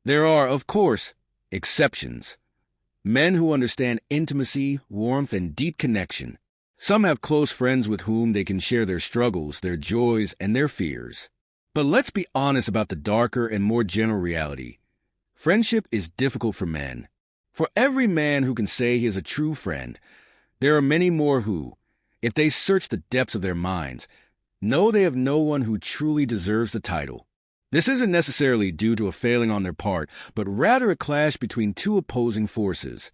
There are, of course, exceptions. Men who understand intimacy, warmth, and deep connection. Some have close friends with whom they can share their struggles, their joys, and their fears. But let's be honest about the darker and more general reality. Friendship is difficult for men. For every man who can say he is a true friend, there are many more who, if they search the depths of their minds, know they have no one who truly deserves the title. This isn't necessarily due to a failing on their part, but rather a clash between two opposing forces: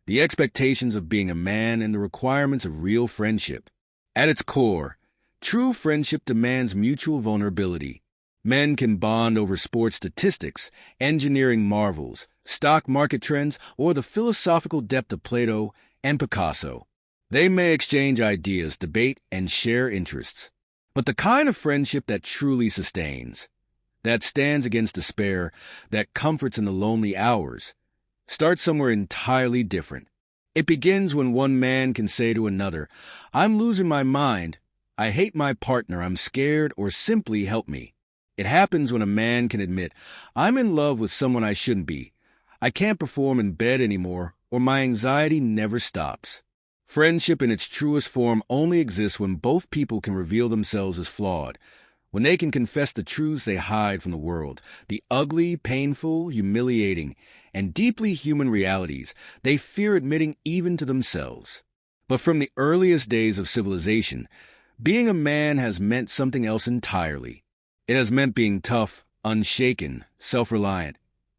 the expectations of being a man and the requirements of real friendship. At its core, true friendship demands mutual vulnerability. Men can bond over sports statistics, engineering marvels, stock market trends, or the philosophical depth of Plato and Picasso. They may exchange ideas, debate, and share interests. But the kind of friendship that truly sustains, that stands against despair, that comforts in the lonely hours, starts somewhere entirely different. It begins when one man can say to another, "I'm losing my mind, I hate my partner, I'm scared," or simply, "Help me." It happens when a man can admit, "I'm in love with someone I shouldn't be. I can't perform in bed anymore, or my anxiety never stops." Friendship in its truest form only exists when both people can reveal themselves as flawed, when they can confess the truths they hide from the world, the ugly, painful, humiliating, and deeply human realities they fear admitting even to themselves. But from the earliest days of civilization, being a man has meant something else entirely. It has meant being tough, unshaken, self-reliant,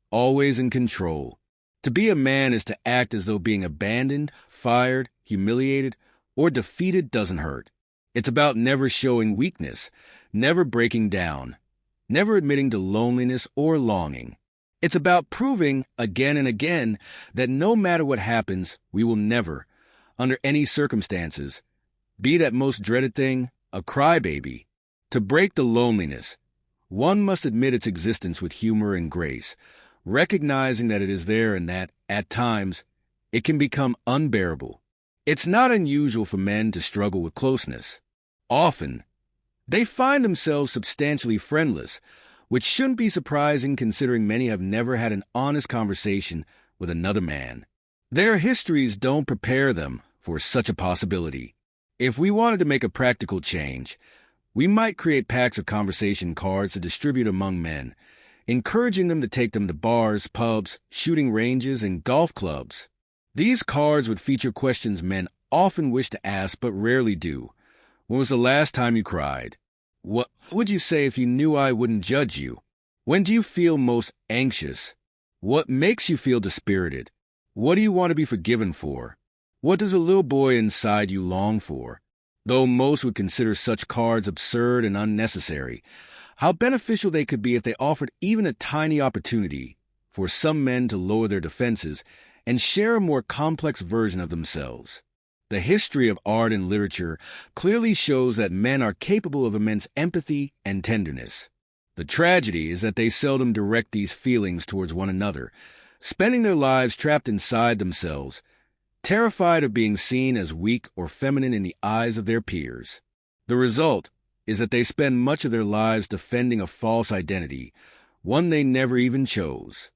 always in control. To be a man is to act as though being abandoned, fired, humiliated, or defeated doesn't hurt. It's about never showing weakness, never breaking down, never admitting to loneliness or longing. It's about proving again and again that no matter what happens, we will never, under any circumstances, be that most dreaded thing, a crybaby. To break the loneliness, one must admit its existence with humor and grace, recognizing that it is there and that, at times, it can become unbearable. It's not unusual for men to struggle with closeness. Often, they find themselves substantially friendless, which shouldn't be surprising considering many have never had an honest conversation with another man. Their histories don't prepare them for such a possibility. If we wanted to make a practical change, we might create packs of conversation cards to distribute among men, encouraging them to take them to bars, pubs, shooting ranges, and golf clubs. These cards would feature questions men often wish to ask but rarely do. When was the last time you cried? What would you say if you knew I wouldn't judge you? When do you feel most anxious? What makes you feel dispirited? What do you want to be forgiven for? What does a little boy inside you long for? Though most would consider such cards absurd and unnecessary, how beneficial they could be if they offered even a tiny opportunity for some men to lower their defenses and share a more complex version of themselves. The history of art and literature clearly shows that men are capable of immense empathy and tenderness. The tragedy is that they seldom direct these feelings towards one another, spending their lives trapped inside themselves, terrified of being seen as weak or feminine in the eyes of their peers. The result is that they spend much of their lives defending a false identity, one they never even chose.